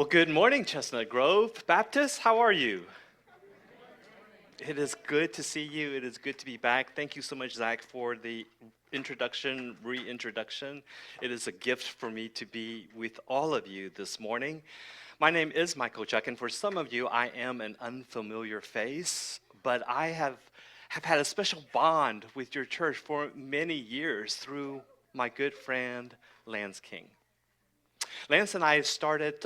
Well, good morning, Chestnut Grove Baptist. How are you? It is good to see you. It is good to be back. Thank you so much, Zach, for the reintroduction. It is a gift for me to be with all of you this morning. My name is Michael Cheuk, and for some of you, I am an unfamiliar face, but I have had a special bond with your church for many years through my good friend, Lance King. Lance and I started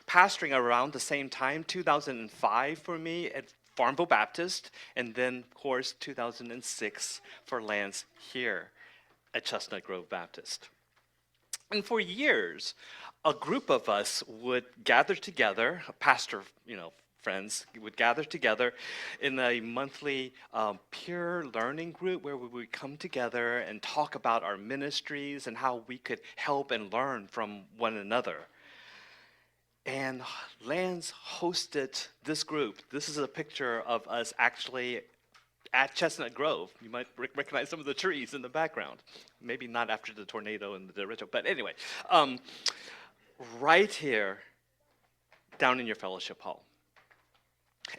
pastoring around the same time, 2005 for me at Farmville Baptist, and then, of course, 2006 for Lance here at Chestnut Grove Baptist. And for years, a group of us would gather together, pastor, friends would gather together in a monthly peer learning group where we would come together and talk about our ministries and how we could help and learn from one another. And Lance hosted this group. This is a picture of us actually at Chestnut Grove. You might recognize some of the trees in the background. Maybe not after the tornado and the derecho, but anyway. Right here, down in your fellowship hall.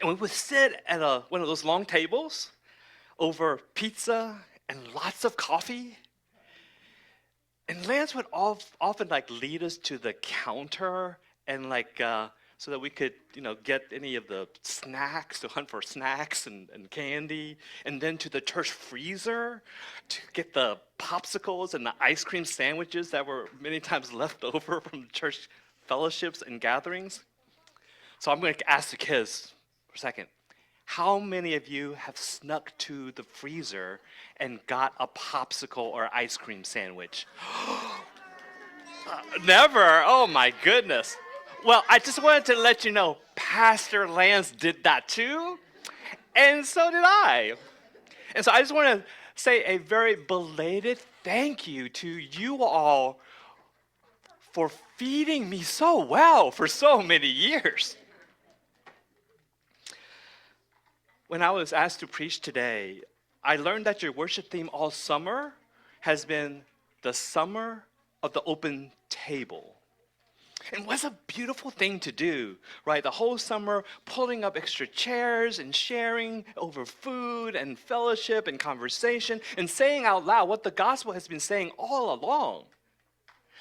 And we would sit at one of those long tables over pizza and lots of coffee. And Lance would often lead us to the counter and so that we could get any of the snacks, to hunt for snacks and candy, and then to the church freezer to get the popsicles and the ice cream sandwiches that were many times left over from church fellowships and gatherings. So I'm going to ask the kids for a second. How many of you have snuck to the freezer and got a popsicle or ice cream sandwich? Never. Oh my goodness. Well, I just wanted to let you know, Pastor Lance did that too, and so did I. And so I just want to say a very belated thank you to you all for feeding me so well for so many years. When I was asked to preach today, I learned that your worship theme all summer has been the summer of the open table. And what's a beautiful thing to do, right? The whole summer pulling up extra chairs and sharing over food and fellowship and conversation and saying out loud what the gospel has been saying all along.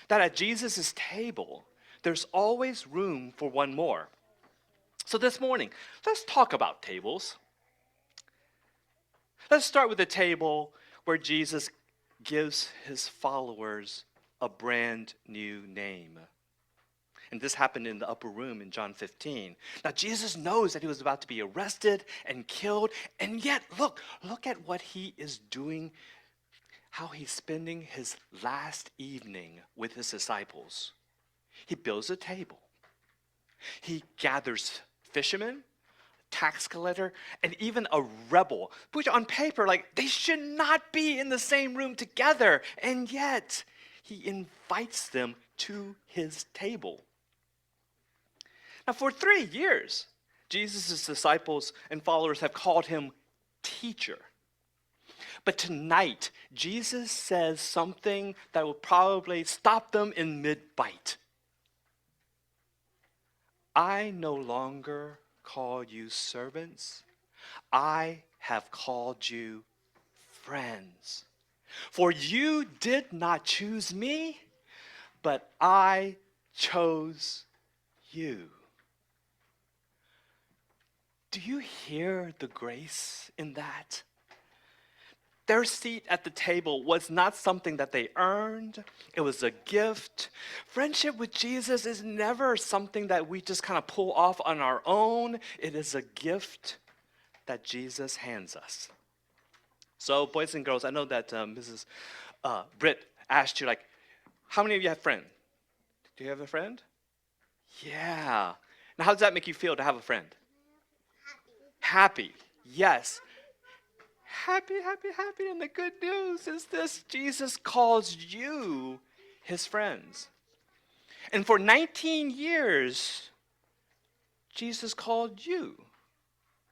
That at Jesus' table, there's always room for one more. So this morning, let's talk about tables. Let's start with the table where Jesus gives his followers a brand new name. And this happened in the upper room in John 15. Now, Jesus knows that he was about to be arrested and killed, and yet, look at what he is doing, how he's spending his last evening with his disciples. He builds a table. He gathers fishermen, tax collector, and even a rebel, which on paper, they should not be in the same room together, and yet he invites them to his table. Now, for 3 years, Jesus' disciples and followers have called him teacher. But tonight, Jesus says something that will probably stop them in mid-bite. I no longer call you servants. I have called you friends. For you did not choose me, but I chose you. Do you hear the grace in that? Their seat at the table was not something that they earned. It was a gift. Friendship with Jesus is never something that we just kind of pull off on our own. It is a gift that Jesus hands us. So, boys and girls, I know that Mrs. Britt asked you, how many of you have a friend? Do you have a friend? Yeah. Now, how does that make you feel to have a friend? Happy, yes. Happy. And the good news is this: Jesus calls you his friends. And for 19 years, Jesus called you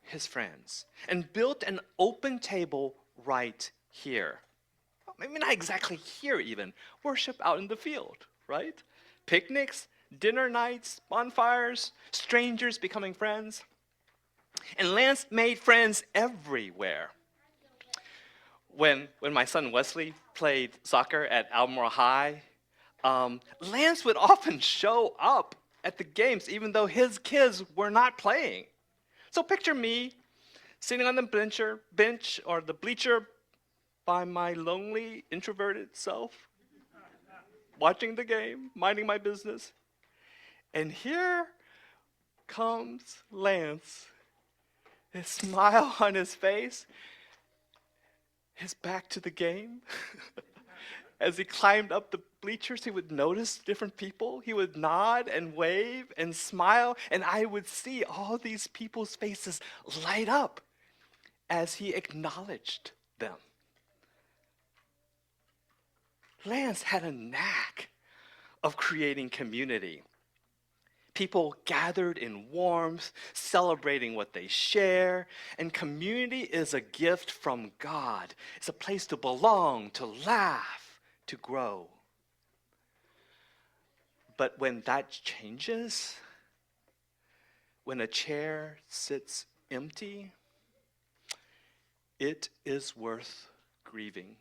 his friends and built an open table right here. Well, maybe not exactly here even. Worship out in the field, right? Picnics, dinner nights, bonfires, strangers becoming friends. And Lance made friends everywhere. When my son Wesley played soccer at Albemarle High, Lance would often show up at the games even though his kids were not playing. So picture me sitting on the bench or the bleacher by my lonely, introverted self, watching the game, minding my business. And here comes Lance, his smile on his face, his back to the game. As he climbed up the bleachers, he would notice different people. He would nod and wave and smile, and I would see all these people's faces light up as he acknowledged them. Lance had a knack of creating community. People gathered in warmth, celebrating what they share, and community is a gift from God. It's a place to belong, to laugh, to grow. But when that changes, when a chair sits empty, it is worth grieving.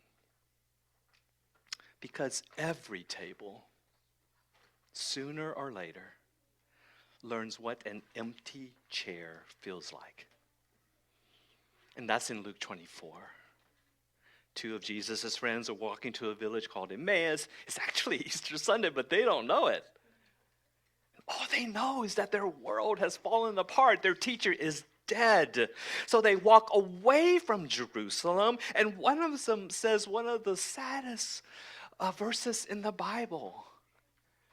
Because every table, sooner or later, learns what an empty chair feels like. And that's in Luke 24. Two of Jesus' friends are walking to a village called Emmaus. It's actually Easter Sunday, but they don't know it. All they know is that their world has fallen apart. Their teacher is dead. So they walk away from Jerusalem, and one of them says one of the saddest verses in the Bible.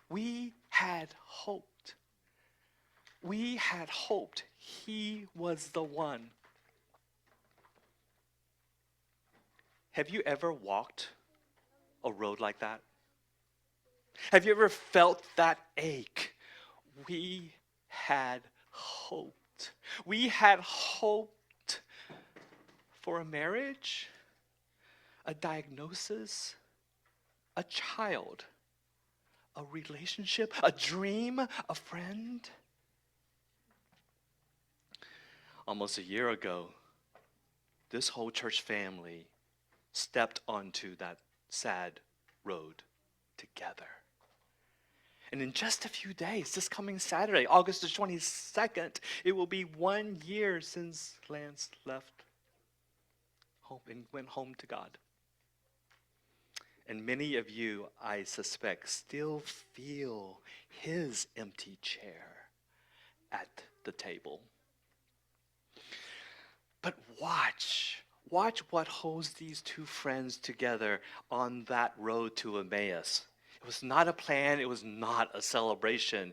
We had hoped. We had hoped he was the one. Have you ever walked a road like that? Have you ever felt that ache? We had hoped. We had hoped for a marriage, a diagnosis, a child, a relationship, a dream, a friend. Almost a year ago, this whole church family stepped onto that sad road together. And in just a few days, this coming Saturday, August the 22nd, it will be 1 year since Lance left home and went home to God. And many of you, I suspect, still feel his empty chair at the table. But watch what holds these two friends together on that road to Emmaus. It was not a plan, it was not a celebration.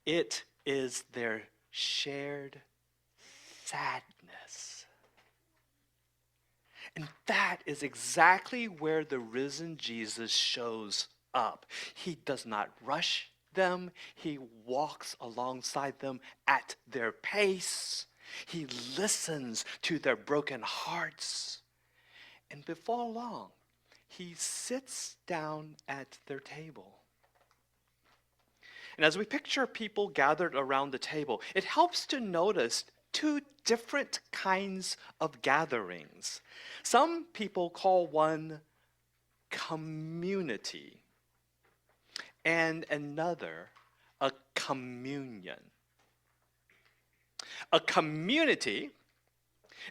It is their shared sadness. And that is exactly where the risen Jesus shows up. He does not rush them, he walks alongside them at their pace. He listens to their broken hearts. And before long, he sits down at their table. And as we picture people gathered around the table, it helps to notice two different kinds of gatherings. Some people call one community, and another a communion. A community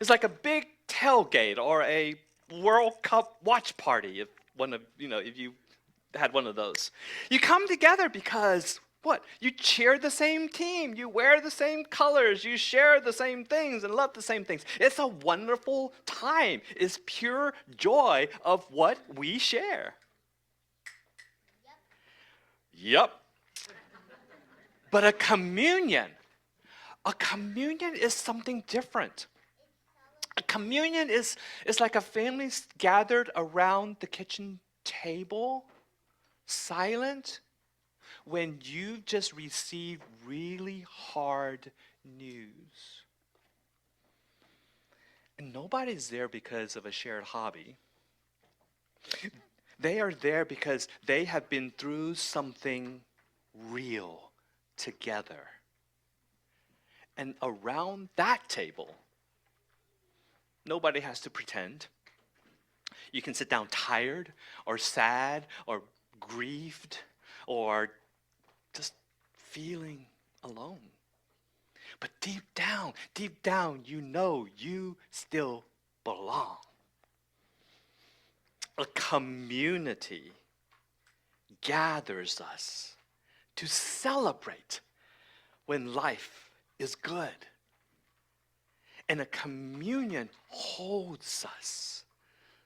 is like a big tailgate or a World Cup watch party, if you had one of those. You come together because what? You cheer the same team, you wear the same colors, you share the same things and love the same things. It's a wonderful time. It's pure joy of what we share. Yep. But a communion is something different. A communion is like a family gathered around the kitchen table, silent, when you've just received really hard news. And nobody's there because of a shared hobby. They are there because they have been through something real together. And around that table, nobody has to pretend. You can sit down tired or sad or grieved or just feeling alone. But deep down, you know you still belong. A community gathers us to celebrate when life is good. And a communion holds us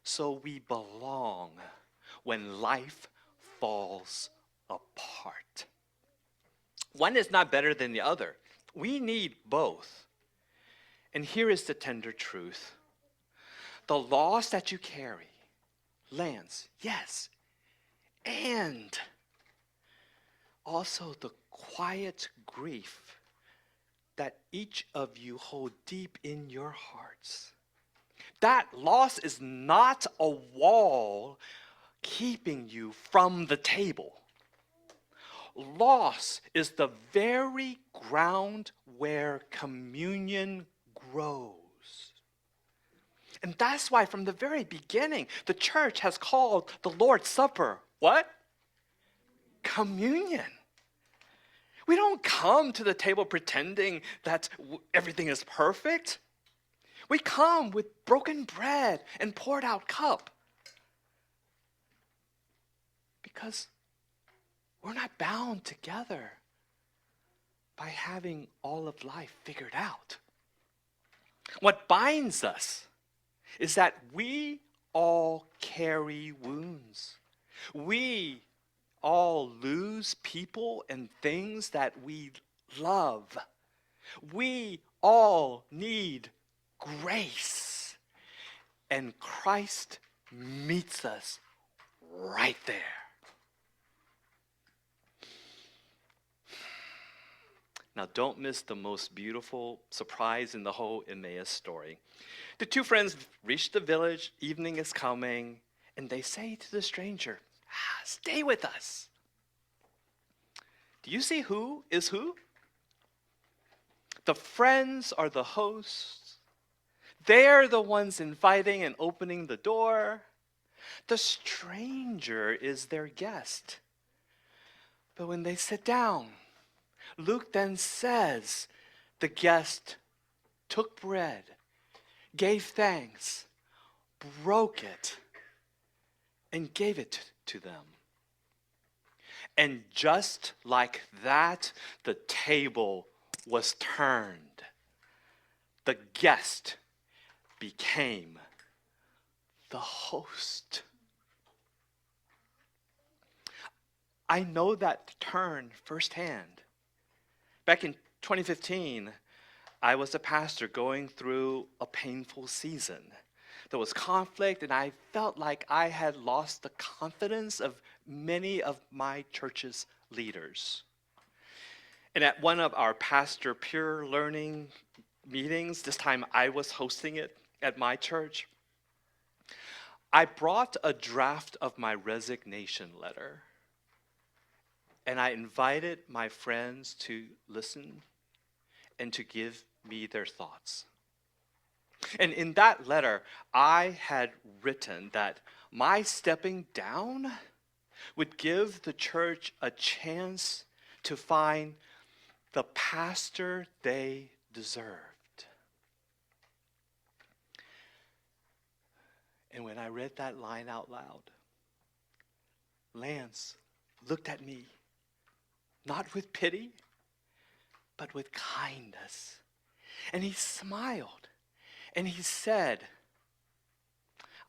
so we belong when life falls apart. One is not better than the other. We need both. And here is the tender truth. The loss that you carry lands, yes, and also the quiet grief that each of you hold deep in your hearts. That loss is not a wall keeping you from the table. Loss is the very ground where communion grows. And that's why from the very beginning, the church has called the Lord's Supper, what? Communion. We don't come to the table pretending that everything is perfect. We come with broken bread and poured out cup. Because we're not bound together by having all of life figured out. What binds us is that we all carry wounds. We all lose people and things that we love. We all need grace. And Christ meets us right there. Now, don't miss the most beautiful surprise in the whole Emmaus story. The two friends reach the village, evening is coming, and they say to the stranger, stay with us. Do you see who is who? The friends are the hosts. They're the ones inviting and opening the door. The stranger is their guest. But when they sit down, Luke then says, the guest took bread, gave thanks, broke it, and gave it to them. And just like that, the table was turned. The guest became the host. I know that turn firsthand. Back in 2015, I was a pastor going through a painful season. There was conflict, and I felt like I had lost the confidence of many of my church's leaders. And at one of our pastor peer learning meetings, this time I was hosting it at my church, I brought a draft of my resignation letter. And I invited my friends to listen and to give me their thoughts. And in that letter, I had written that my stepping down would give the church a chance to find the pastor they deserved. And when I read that line out loud, Lance looked at me, not with pity, but with kindness. And he smiled, and he said,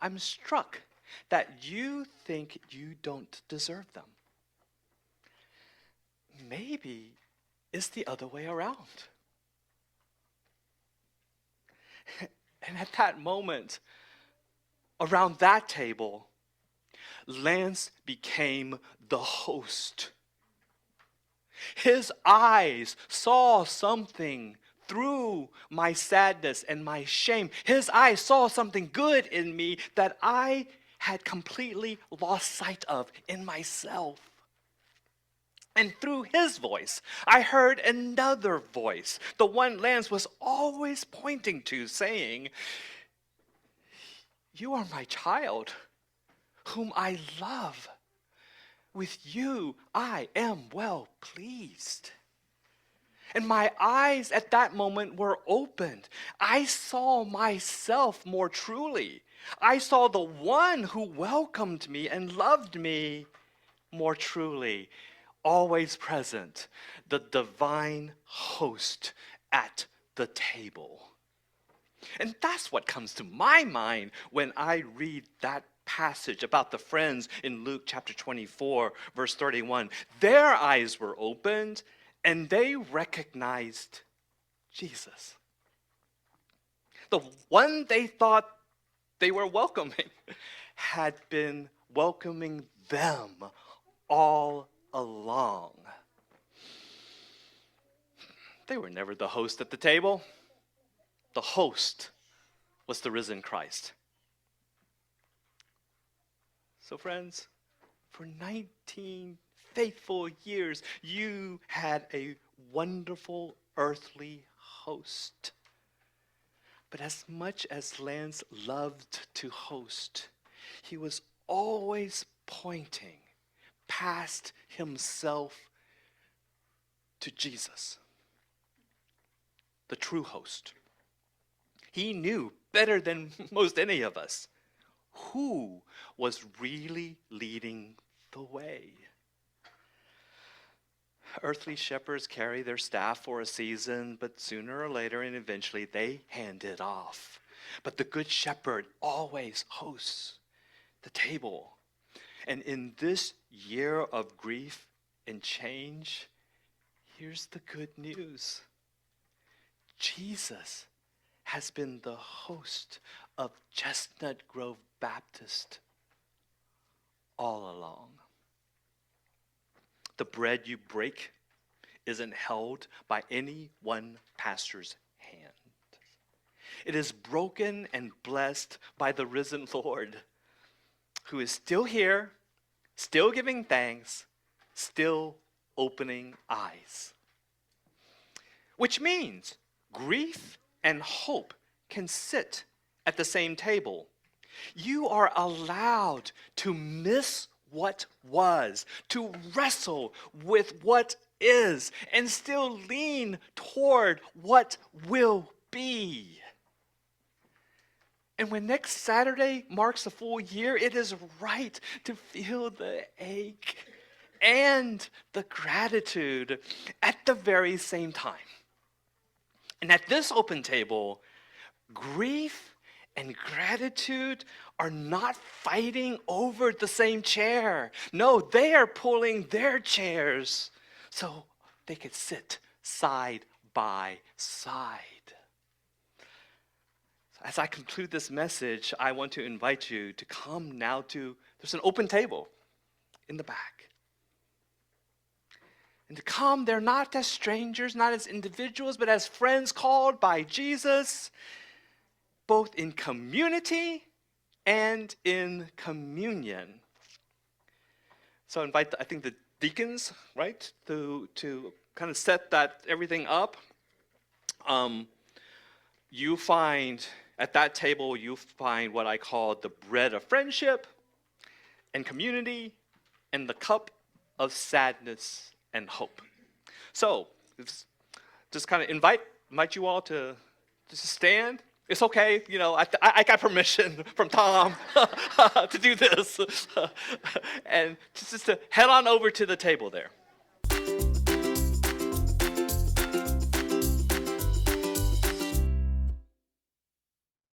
I'm struck that you think you don't deserve them. Maybe it's the other way around. And at that moment, around that table, Lance became the host. His eyes saw something through my sadness and my shame. His eyes saw something good in me that I had completely lost sight of in myself. And through his voice, I heard another voice, the one Lance was always pointing to, saying, "You are my child, whom I love. With you I am well pleased." And my eyes at that moment were opened. I saw myself more truly. I saw the one who welcomed me and loved me more truly, always present, the divine host at the table. And that's what comes to my mind when I read that passage about the friends in Luke chapter 24, verse 31. Their eyes were opened and they recognized Jesus. The one they thought they were welcoming had been welcoming them all along. They were never the host at the table. The host was the risen Christ. So friends, for 19 faithful years, you had a wonderful earthly host. But as much as Lance loved to host, he was always pointing past himself to Jesus, the true host. He knew better than most any of us who was really leading the way. Earthly shepherds carry their staff for a season, but sooner or later and eventually they hand it off. But the good shepherd always hosts the table. And in this year of grief and change, here's the good news. Jesus has been the host of Chestnut Grove Baptist all along. The bread you break isn't held by any one pastor's hand. It is broken and blessed by the risen Lord, who is still here, still giving thanks, still opening eyes. Which means grief and hope can sit at the same table. You are allowed to miss what was, to wrestle with what is, and still lean toward what will be. And when next Saturday marks a full year, it is right to feel the ache and the gratitude at the very same time. And at this open table, grief and gratitude are not fighting over the same chair. No, they are pulling their chairs so they could sit side by side. As I conclude this message, I want to invite you to come now to, there's an open table in the back. And to come there not as strangers, not as individuals, but as friends called by Jesus, both in community and in communion. So I invite, I think, the deacons, right, to kind of set that everything up. You find, at that table, you find what I call the bread of friendship and community and the cup of sadness and hope. So, just kind of invite you all to just stand. It's okay, you know, I got permission from Tom to do this. And just to head on over to the table there.